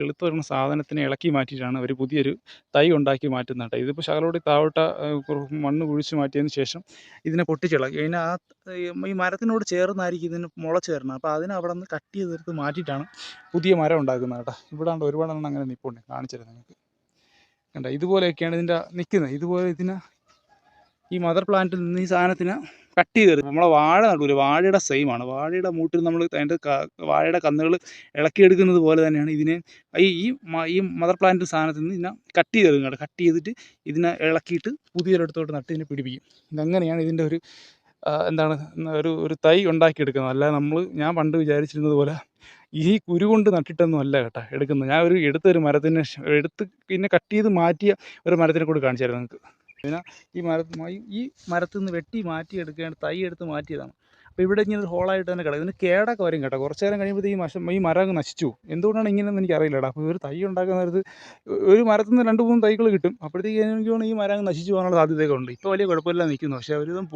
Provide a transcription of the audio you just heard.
കിളുത്ത് വരുന്ന സാധനത്തിനെ ഇളക്കി മാറ്റിയിട്ടാണ് അവർ പുതിയൊരു തൈ ഉണ്ടാക്കി മാറ്റുന്നത് കേട്ടോ. ഇതിപ്പോൾ ശകലകൂടി താഴോട്ട് മണ്ണ് കുഴിച്ച് മാറ്റിയതിന് ശേഷം ഇതിനെ പൊട്ടിച്ചിളക്കി അതിന് ഈ മരത്തിനോട് ചേർന്നായിരിക്കും ഇതിന് മുളച്ച് വരുന്നത്. അപ്പോൾ അതിനെ അവിടെ നിന്ന് കട്ട് ചെയ്തെടുത്ത് മാറ്റിയിട്ടാണ് പുതിയ മരം ഉണ്ടാക്കുന്നത് കേട്ടോ. ഇവിടെ ഉണ്ട് ഒരുപാടെണ്ണം അങ്ങനെ നിൽപ്പുണ്ട്, കാണിച്ചിരുന്നത് നിങ്ങൾക്ക് കണ്ടോ. ഇതുപോലെയൊക്കെയാണ് ഇതിൻ്റെ നിൽക്കുന്നത്. ഇതുപോലെ ഇതിനെ ഈ മദർ പ്ലാന്റിൽ നിന്ന് ഈ സാധനത്തിന് കട്ട് ചെയ്തെടുക്കും. നമ്മളെ വാഴ നടുവില്ല, വാഴയുടെ സെയിമാണ്. വാഴയുടെ മൂട്ടിൽ നമ്മൾ അതിൻ്റെ വാഴയുടെ കന്നുകൾ ഇളക്കിയെടുക്കുന്നത് പോലെ തന്നെയാണ് ഇതിനെ ഈ മദർ പ്ലാന്റ് സാധനത്തിൽ നിന്ന് ഇതിനെ കട്ട് ചെയ്തെടുക്കും കേട്ടോ. കട്ട് ചെയ്തിട്ട് ഇതിനെ ഇളക്കിയിട്ട് പുതിയൊരിടത്തോട്ട് നട്ട് ഇതിനെ പിടിപ്പിക്കും. ഇതങ്ങനെയാണ് ഇതിൻ്റെ ഒരു എന്താണ് ഒരു തൈ ഉണ്ടാക്കിയെടുക്കുന്നത്. അല്ലാതെ ഞാൻ പണ്ട് വിചാരിച്ചിരുന്നത് പോലെ ഈ കുരു കൊണ്ട് നട്ടിട്ടൊന്നും അല്ല കേട്ടോ എടുക്കുന്നത്. ഞാൻ എടുത്തൊരു മരത്തിന് പിന്നെ കട്ട് ചെയ്ത് മാറ്റിയ ഒരു മരത്തിനെ കൂടി കാണിച്ചു തരാം നിങ്ങൾക്ക്. പിന്നെ ഈ മരത്തിൽ നിന്ന് വെട്ടി മാറ്റിയെടുക്കേണ്ട തൈ എടുത്ത് മാറ്റിയതാണ്. അപ്പോൾ ഇവിടെ ഇങ്ങനെ ഒരു ഹോളായിട്ട് തന്നെ കിടക്കും. ഇതിന് കേടൊക്കെ വരും കേട്ടോ. കുറച്ച് നേരം കഴിയുമ്പോഴത്തേക്ക് ഈ മരം അങ്ങ് നശിച്ചു പോകും. എന്തുകൊണ്ടാണ് ഇങ്ങനെയെന്ന് എനിക്കറിയില്ല കേട്ടോ. അപ്പോൾ ഒരു തൈ ഉണ്ടാക്കുന്ന നേരത്ത് ഒരു മരത്തിൽ നിന്ന് 2-3 തൈകൾ കിട്ടും. അപ്പോഴത്തേക്ക് എനിക്ക് തോന്നുന്നു ഈ മരം അങ്ങ് നശിച്ചു പോകാനുള്ള സാധ്യതയൊക്കെ ഉണ്ട്. ഇപ്പോൾ വലിയ കുഴപ്പമില്ല നിൽക്കുന്നു. പക്ഷേ ഒരുവിധം